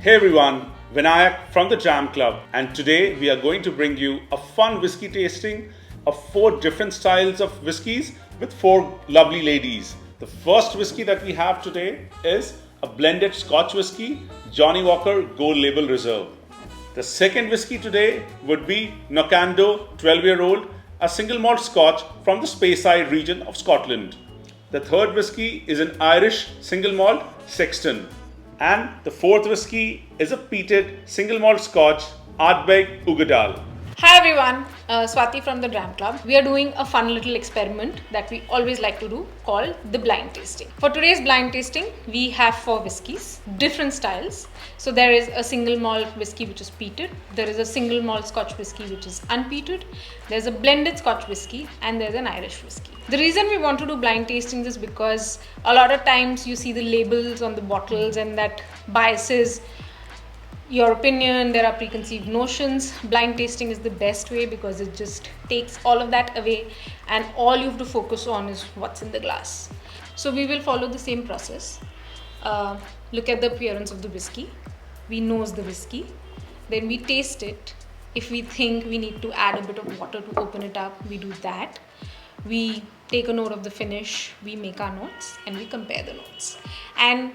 Hey everyone, Vinayak from the Jam Club, and today we are going to bring you a fun whiskey tasting of 4 different styles of whiskies with 4 lovely ladies. The first whiskey that we have today is a blended Scotch whiskey, Johnnie Walker Gold Label Reserve. The second whiskey today would be Knockander 12-year-old, a single malt Scotch from the Speyside region of Scotland. The third whiskey is an Irish single malt Sexton. And the fourth whiskey is a peated single malt Scotch, Ardbeg Ugadal. Hi everyone, Swati from the Jam Club. We are doing a fun little experiment that we always like to do called the blind tasting. For today's blind tasting, we have 4 whiskies, different styles. So there is a single malt whiskey which is peated, there is a single malt Scotch whiskey which is unpeated, there's a blended Scotch whiskey, and there's an Irish whiskey. The reason we want to do blind tastings is because a lot of times you see the labels on the bottles and that biases your opinion, there are preconceived notions. Blind tasting is the best way because it just takes all of that away and all you have to focus on is what's in the glass. So we will follow the same process. Look at the appearance of the whiskey. We nose the whiskey. Then we taste it. If we think we need to add a bit of water to open it up, we do that. We take a note of the finish, we make our notes and we compare the notes. And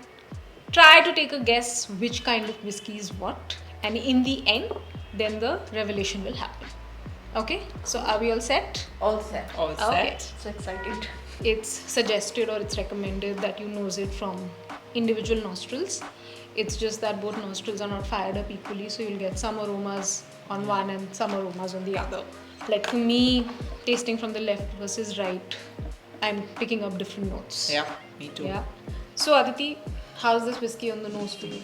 try to take a guess which kind of whiskey is what, and in the end, then the revelation will happen. Okay, so are we all set? All set. All set. Okay. So excited. It's suggested or it's recommended that you nose it from individual nostrils. It's just that both nostrils are not fired up equally, so you'll get some aromas on one and some aromas on the other. Like for me, tasting from the left versus right, I'm picking up different notes. Yeah, me too. Yeah. So Aditi, how's this whiskey on the nose for you?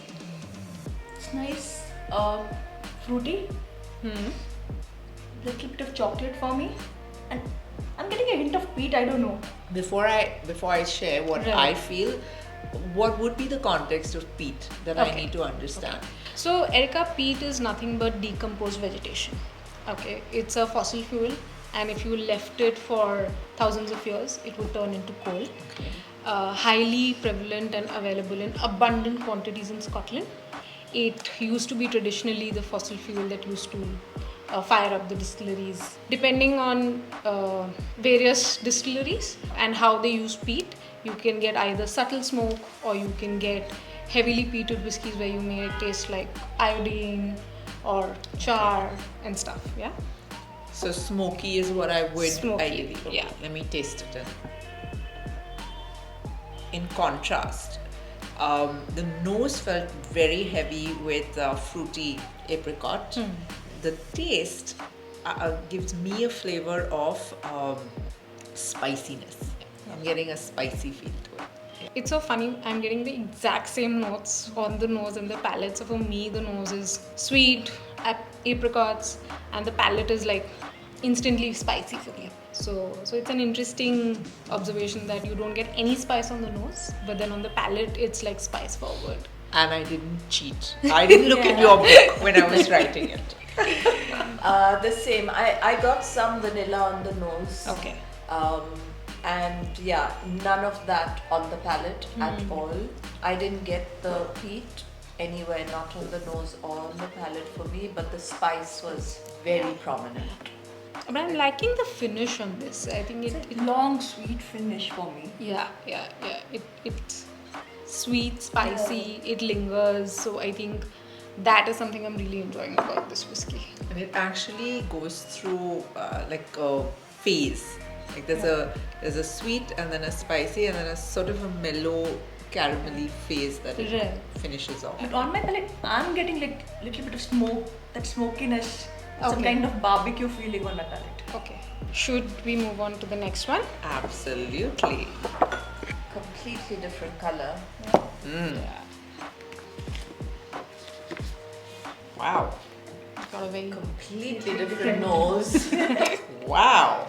It's nice. Fruity. Little bit of chocolate for me. And I'm getting a hint of peat, I don't know. Before I share what Right. I feel, what would be the context of peat that I Okay. need to understand? So Erica, peat is nothing but decomposed vegetation. Okay, it's a fossil fuel, and if you left it for thousands of years, it would turn into coal. Highly prevalent and available in abundant quantities in Scotland. It used to be traditionally the fossil fuel that used to fire up the distilleries. Depending on various distilleries and how they use peat, you can get either subtle smoke or you can get heavily peated whiskies where you may taste like iodine or char and stuff. Yeah. So smoky is what I would Smoky, ideally. Okay, yeah. Let me taste it. In contrast, the nose felt very heavy with fruity apricot. The taste gives me a flavor of spiciness. I'm getting a spicy feel to it. It's so funny, I'm getting the exact same notes on the nose and the palate. So for me, the nose is sweet, apricots, and the palate is like instantly spicy for me. So it's an interesting observation that you don't get any spice on the nose, but then on the palate, it's like spice forward. And I didn't cheat. I didn't look at your book when I was writing it. The same. I got some vanilla on the nose. Okay. And yeah, none of that on the palate at all. I didn't get the peat anywhere, not on the nose or on the palate for me, but the spice was very prominent. But I'm liking the finish on this. I think it Long, sweet finish for me. yeah. It's sweet, spicy, it lingers. So I think that is something I'm really enjoying about this whiskey. And it actually goes through like a phase. Like there's a sweet and then a spicy and then a sort of a mellow caramelly phase that it Right. finishes off. But on my palate, I'm getting like a little bit of smoke, that smokiness, some Okay. kind of barbecue feeling on my palate. Okay. Should we move on to the next one? Absolutely. Completely different color. Yeah. Wow. Got a very Completely different nose. Wow.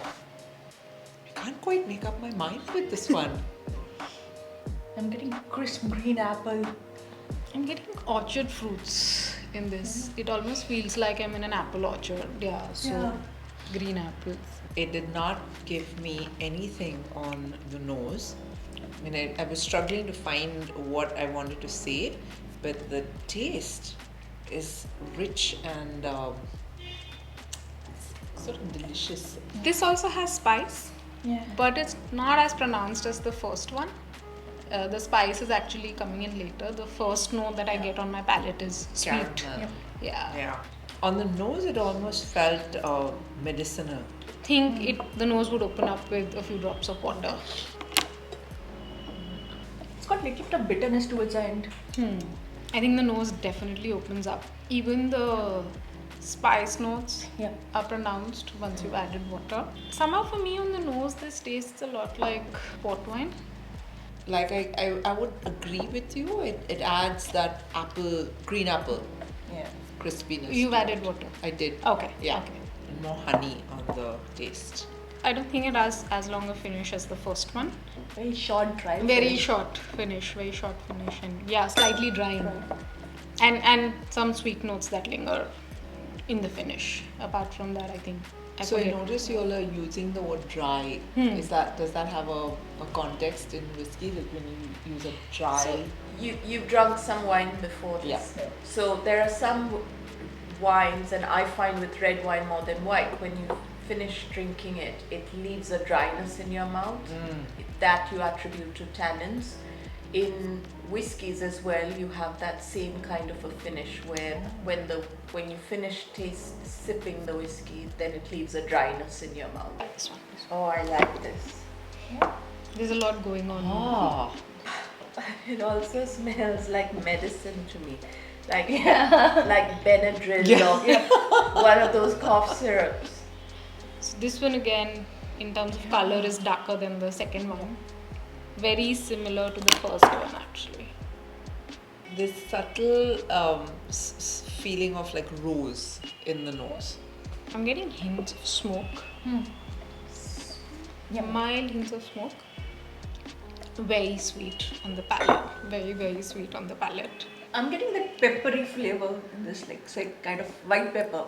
I can't quite make up my mind with this one. I'm getting crisp green apple. I'm getting orchard fruits in this. It almost feels like I'm in an apple orchard. Yeah, so Yeah. green apples. It did not give me anything on the nose. I mean, I was struggling to find what I wanted to say, but the taste is rich and sort of delicious. This also has spice, but it's not as pronounced as the first one. The spice is actually coming in later. The first note that I get on my palate is sweet. Caramel. Yeah. Yeah. On the nose, it almost felt medicinal. The nose would open up with a few drops of water. It's got little bit of bitterness towards the end. I think the nose definitely opens up. Even the spice notes are pronounced once you've added water. Somehow for me on the nose, this tastes a lot like port wine. Like I would agree with you. It adds that green apple crispiness. You've to added it. water. I did. Okay. Yeah. Okay. And more honey on the taste. I don't think it has as long a finish as the first one. Very short, dry. Very short finish, and slightly dry. And some sweet notes that linger in the finish. Apart from that, I think. So I notice you all are using the word dry. Does that have a context in whiskey, that when you use a dry? So you've drunk some wine before this. Yeah. So there are some wines, and I find with red wine more than white, when you finish drinking it, it leaves a dryness in your mouth that you attribute to tannins. In whiskies as well, you have that same kind of a finish where when you finish sipping the whiskey, then it leaves a dryness in your mouth. This one. Oh, I like this. There's a lot going on. Ah. It also smells like medicine to me, like Benadryl or one of those cough syrups. So this one again, in terms of color, is darker than the second one. Very similar to the first one actually. This subtle feeling of like rose in the nose. I'm getting hints of smoke. Mild hints of smoke. Very sweet on the palate. Very, very sweet on the palate. I'm getting that peppery flavor in this, like say kind of white pepper.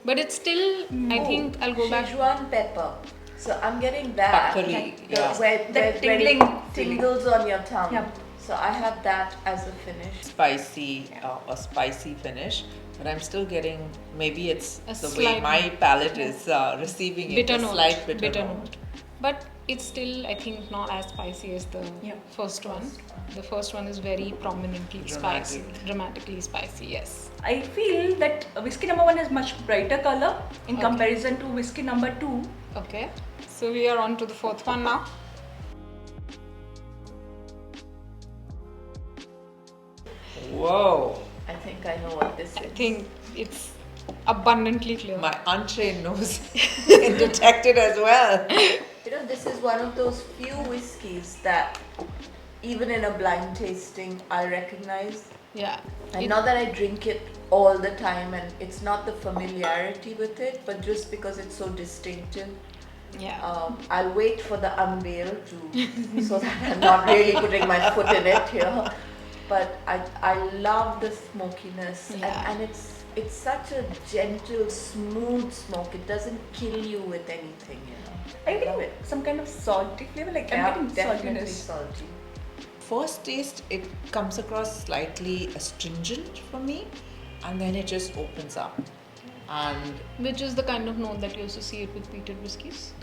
But it's still, I think I'll go back. Szechuan pepper. So I'm getting that. Peppery, Where That tingling tingles on your tongue. Yeah. So I have that as a finish. Spicy, a spicy finish, but I'm still getting, maybe it's A the way slight my palate is receiving it, bitter a note. slight bitter note. But it's still, I think, not as spicy as the first one. The first one is very prominently spicy, dramatically spicy, yes. I feel that whiskey number 1 is much brighter color in comparison to whiskey number 2. Okay, so we are on to the fourth one now. Whoa, I think I know what this is. I think it's abundantly clear. my untrained nose can detect it as well. You know, this is one of those few whiskies that even in a blind tasting I recognize. Yeah. And not that I drink it all the time, and it's not the familiarity with it, but just because it's so distinctive. Yeah. I'll wait for the unveil so that I'm not really putting my foot in it here. But I love the smokiness, and it's such a gentle, smooth smoke. It doesn't kill you with anything, you know. I'm getting some kind of salty flavor, like I'm getting definitely saltiness. salty. First taste, it comes across slightly astringent for me, and then it just opens up. And Which is the kind of note that you associate with peated whiskies.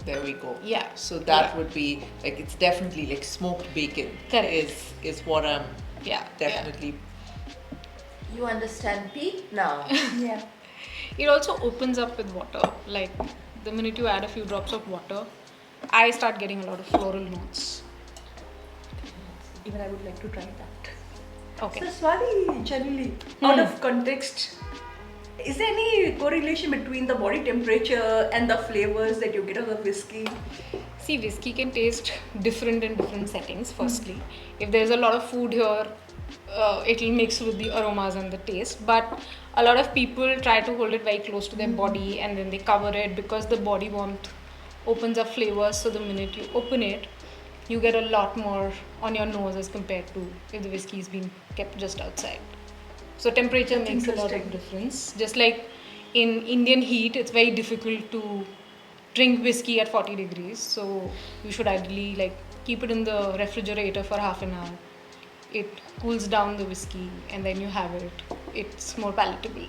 there we go. Yeah. So that would be like, it's definitely like smoked bacon. Correct. Is what I'm definitely. You understand peat now? Yeah. It also opens up with water. Like the minute you add a few drops of water, I start getting a lot of floral notes. Even I would like to try that. Okay. So Swati, generally, out of context, is there any correlation between the body temperature and the flavors that you get out of whiskey? See, whiskey can taste different in different settings, firstly. If there's a lot of food here, it'll mix with the aromas and the taste. But a lot of people try to hold it very close to their body, and then they cover it because the body warmth opens up flavors. So the minute you open it, you get a lot more on your nose as compared to if the whiskey is being kept just outside. So temperature makes a lot of difference. Just like in Indian heat, it's very difficult to drink whiskey at 40 degrees. So you should ideally like keep it in the refrigerator for half an hour it cools down the whiskey, and then you have it. It's more palatable.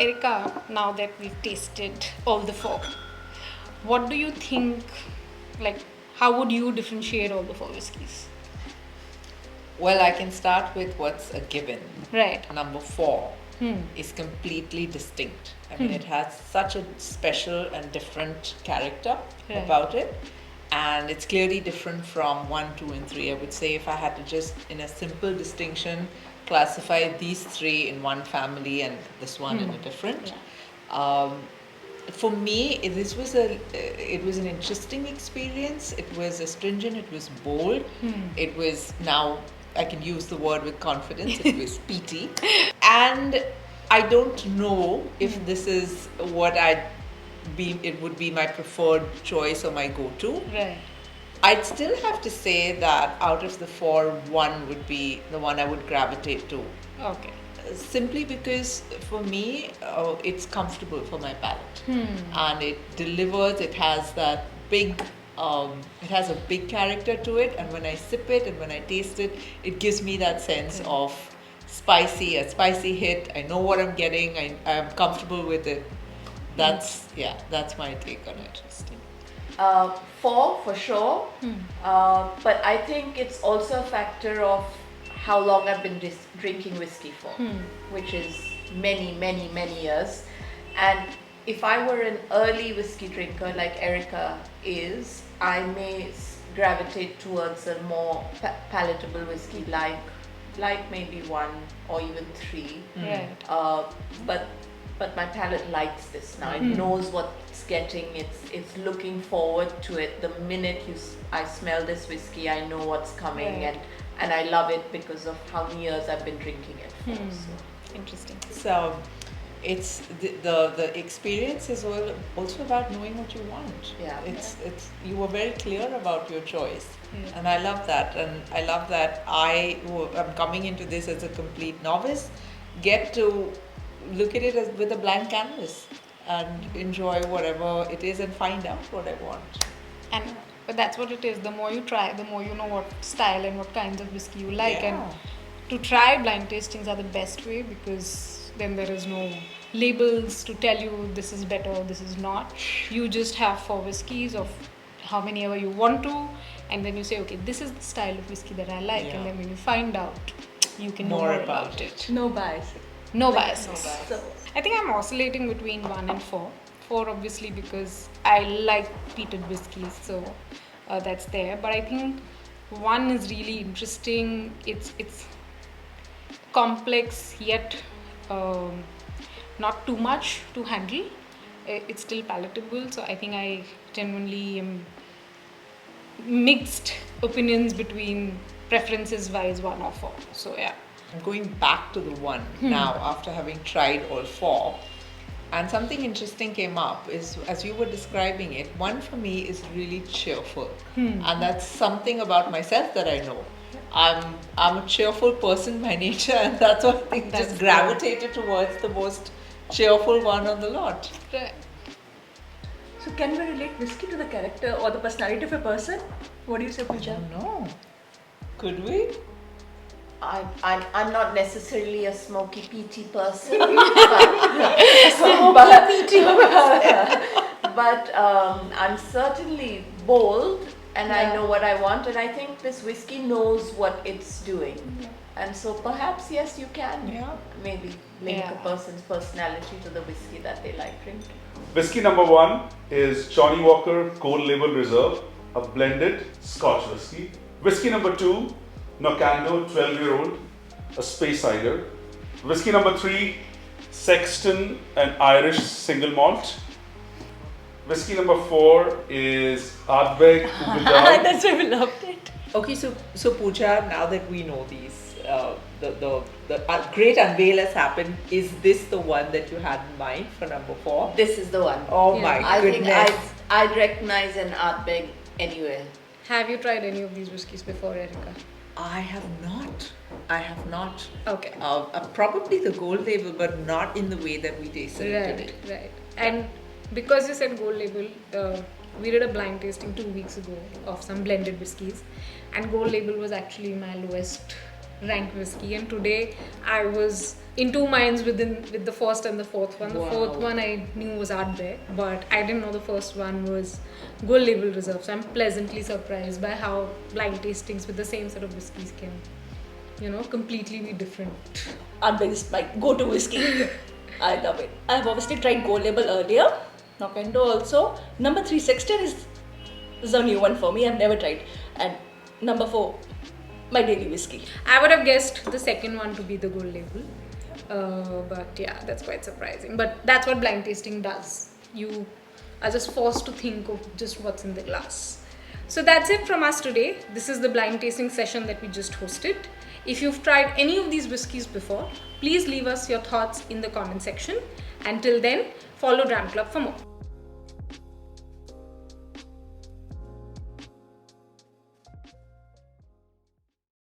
Erica, now that we've tasted all the four, what do you think, like, how would you differentiate all the four whiskies? Well, I can start with what's a given. Right. Number 4 is completely distinct. I mean, it has such a special and different character Right. about it. And it's clearly different from 1, 2, and 3. I would say if I had to just, in a simple distinction, classify these 3 in one family and this one in a different. For me, it was an interesting experience. It was astringent, it was bold, it was, now I can use the word with confidence, it was peaty. And I don't know if this is what it would be my preferred choice or my go-to. Right. I'd still have to say that out of the 4, 1 would be the one I would gravitate to. Okay. Simply because for me, it's comfortable for my palate. And it delivers, it has that big, it has a big character to it. And when I sip it and when I taste it, it gives me that sense of a spicy hit. I know what I'm getting, I'm comfortable with it. That's my take on it. 4 for sure, but I think it's also a factor of how long I've been drinking whiskey for, which is many, many, many years. And if I were an early whiskey drinker like Erica is, I may gravitate towards a more palatable whiskey like maybe 1 or even 3. Right. But my palate likes this now. It knows what it's getting. It's looking forward to it. The minute I smell this whiskey, I know what's coming, Right. and I love it because of how many years I've been drinking it for. So. Interesting. So it's the experience is also about knowing what you want. Yeah. It's you were very clear about your choice, and I love that. And I love that I'm coming into this as a complete novice, get to look at it with a blank canvas and enjoy whatever it is and find out what I want. But that's what it is. The more you try, the more you know what style and what kinds of whiskey you like. Yeah. And to try blind tastings are the best way, because then there is no labels to tell you this is better, this is not. You just have 4 whiskeys of how many ever you want to, and then you say, okay, this is the style of whiskey that I like. Yeah. And then when you find out, you can know More more about about it. No bias. No biases. So, I think I'm oscillating between 1 and 4. 4 obviously because I like peated whiskies, so that's there. But I think 1 is really interesting. It's complex yet not too much to handle. It's still palatable, so I think I genuinely am mixed opinions between preferences wise 1 or 4. So yeah. I'm going back to the 1 now after having tried all 4. And something interesting came up is, as you were describing it, 1 for me is really cheerful. And that's something about myself that I know. I'm a cheerful person by nature, and that's what I think That's just gravitated towards the most cheerful one on the lot. Right. so can we relate whiskey to the character or the personality of a person? What do you say, Pooja? No. Could we? I'm not necessarily a smoky peaty person, but I'm certainly bold, and I know what I want, and I think this whiskey knows what it's doing. And so perhaps yes, you can maybe link a person's personality to the whiskey that they like drinking. Whiskey number 1 is Johnny Walker Gold Label Reserve, a blended Scotch whiskey. Whiskey number 2, Nocando 12-year-old, a space cider. Whiskey number 3, Sexton, an Irish single malt. Whiskey number 4 is Ardbeg Kubildar. That's why we loved it. Okay, so Pooja, now that we know these, the great unveil has happened. Is this the one that you had in mind for number 4? This is the one. Oh my I goodness! think I'd recognize an Ardbeg anywhere. Have you tried any of these whiskies before, Erica? I have not. Okay. Probably the gold label, but not in the way that we tasted it today. Right. And because you said gold label, we did a blind tasting 2 weeks ago of some blended whiskies, and gold label was actually my lowest rank whiskey, and today I was in two minds with the first and the fourth one. The fourth one I knew was Art Bear, but I didn't know the first one was Gold Label Reserve. So I'm pleasantly surprised by how blind tastings with the same sort of whiskies can, completely be different. Art Bear is my go-to whiskey. I love it. I've obviously tried Gold Label earlier. Knockendo also. Number 316 is a new one for me. I've never tried. And number 4, my daily whiskey. I would have guessed the second one to be the Gold Label. But yeah, that's quite surprising. But that's what blind tasting does. You are just forced to think of just what's in the glass. So that's it from us today. This is the blind tasting session that we just hosted. If you've tried any of these whiskies before, please leave us your thoughts in the comment section. Until then, follow Dram Club for more.